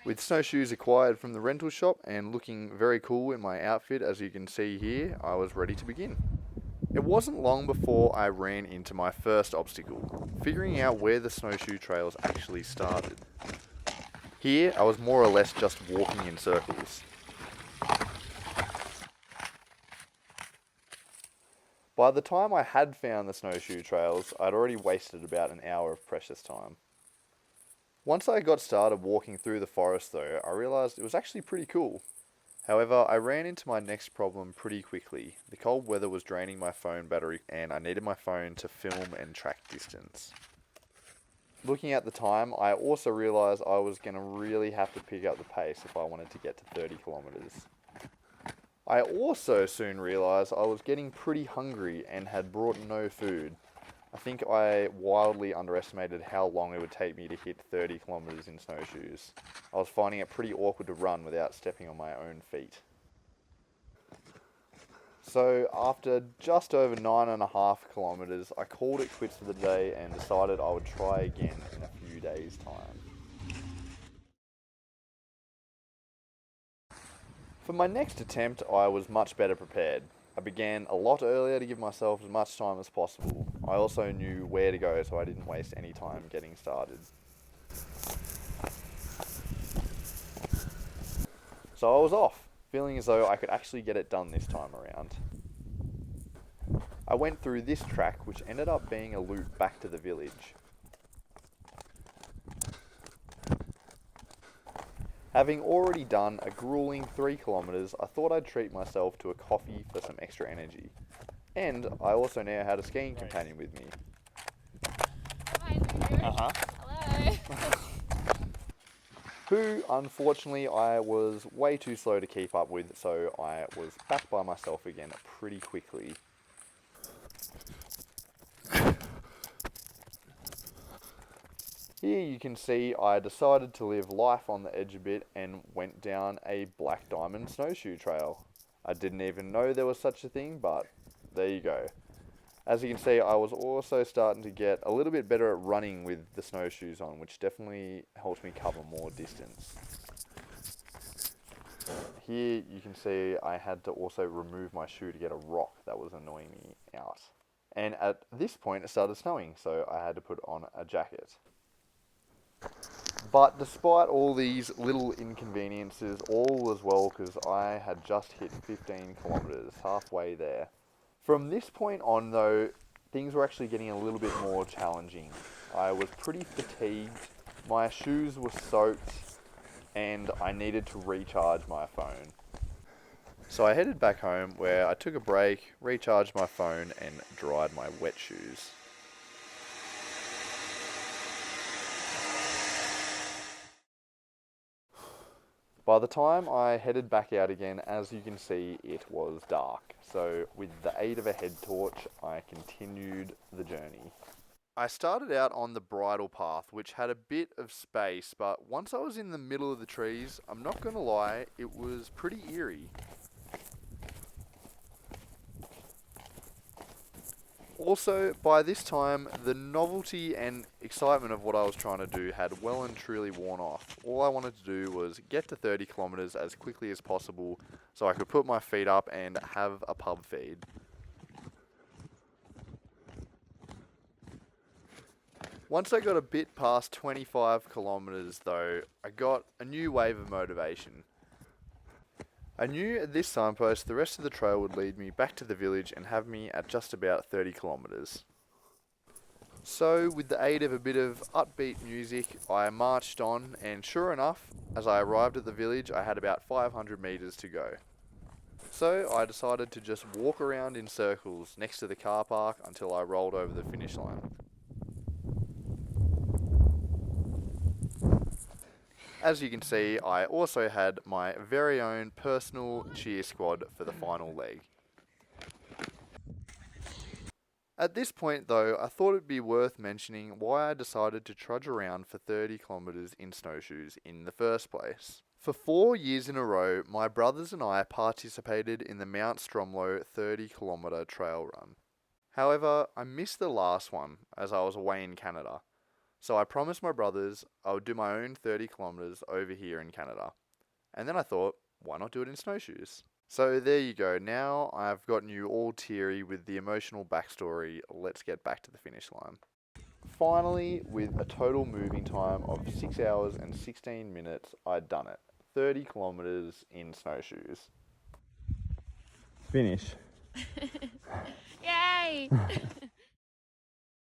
With snowshoes acquired from the rental shop and looking very cool in my outfit, as you can see here, I was ready to begin. It wasn't long before I ran into my first obstacle, figuring out where the snowshoe trails actually started. Here, I was more or less just walking in circles. By the time I had found the snowshoe trails, I'd already wasted about an hour of precious time. Once I got started walking through the forest though, I realised it was actually pretty cool. However, I ran into my next problem pretty quickly. The cold weather was draining my phone battery and I needed my phone to film and track distance. Looking at the time, I also realised I was going to really have to pick up the pace if I wanted to get to 30 kilometres. I also soon realised I was getting pretty hungry and had brought no food. I think I wildly underestimated how long it would take me to hit 30 kilometres in snowshoes. I was finding it pretty awkward to run without stepping on my own feet. So after just over 9.5 kilometres, I called it quits for the day and decided I would try again in a few days' time. For my next attempt, I was much better prepared. I began a lot earlier to give myself as much time as possible. I also knew where to go so I didn't waste any time getting started. So I was off, feeling as though I could actually get it done this time around. I went through this track, which ended up being a loop back to the village. Having already done a grueling 3 kilometres, I thought I'd treat myself to a coffee for some extra energy. And I also now had a skiing companion with me. Hi. Hello. Who, unfortunately, I was way too slow to keep up with, so I was back by myself again pretty quickly. Here you can see I decided to live life on the edge a bit and went down a black diamond snowshoe trail. I didn't even know there was such a thing, but there you go. As you can see, I was also starting to get a little bit better at running with the snowshoes on, which definitely helped me cover more distance. Here you can see I had to also remove my shoe to get a rock that was annoying me out. And at this point it started snowing, so I had to put on a jacket. But despite all these little inconveniences, all was well because I had just hit 15 kilometres, halfway there. From this point on though, things were actually getting a little bit more challenging. I was pretty fatigued, my shoes were soaked, and I needed to recharge my phone. So I headed back home where I took a break, recharged my phone, and dried my wet shoes. By the time I headed back out again, as you can see, it was dark. So with the aid of a head torch, I continued the journey. I started out on the bridle path, which had a bit of space, but once I was in the middle of the trees, I'm not gonna lie, it was pretty eerie. Also, by this time, the novelty and excitement of what I was trying to do had well and truly worn off. All I wanted to do was get to 30 kilometres as quickly as possible so I could put my feet up and have a pub feed. Once I got a bit past 25 kilometres though, I got a new wave of motivation. I knew at this signpost the rest of the trail would lead me back to the village and have me at just about 30 kilometres. So, with the aid of a bit of upbeat music, I marched on, and sure enough, as I arrived at the village, I had about 500 metres to go. So, I decided to just walk around in circles next to the car park until I rolled over the finish line. As you can see, I also had my very own personal cheer squad for the final leg. At this point though, I thought it'd be worth mentioning why I decided to trudge around for 30 kilometres in snowshoes in the first place. For 4 years in a row, my brothers and I participated in the Mount Stromlo 30 kilometre trail run. However, I missed the last one as I was away in Canada. So I promised my brothers I would do my own 30 kilometers over here in Canada. And then I thought, why not do it in snowshoes? So there you go. Now I've gotten you all teary with the emotional backstory. Let's get back to the finish line. Finally, with a total moving time of 6 hours and 16 minutes, I'd done it. 30 kilometers in snowshoes. Finish. Yay!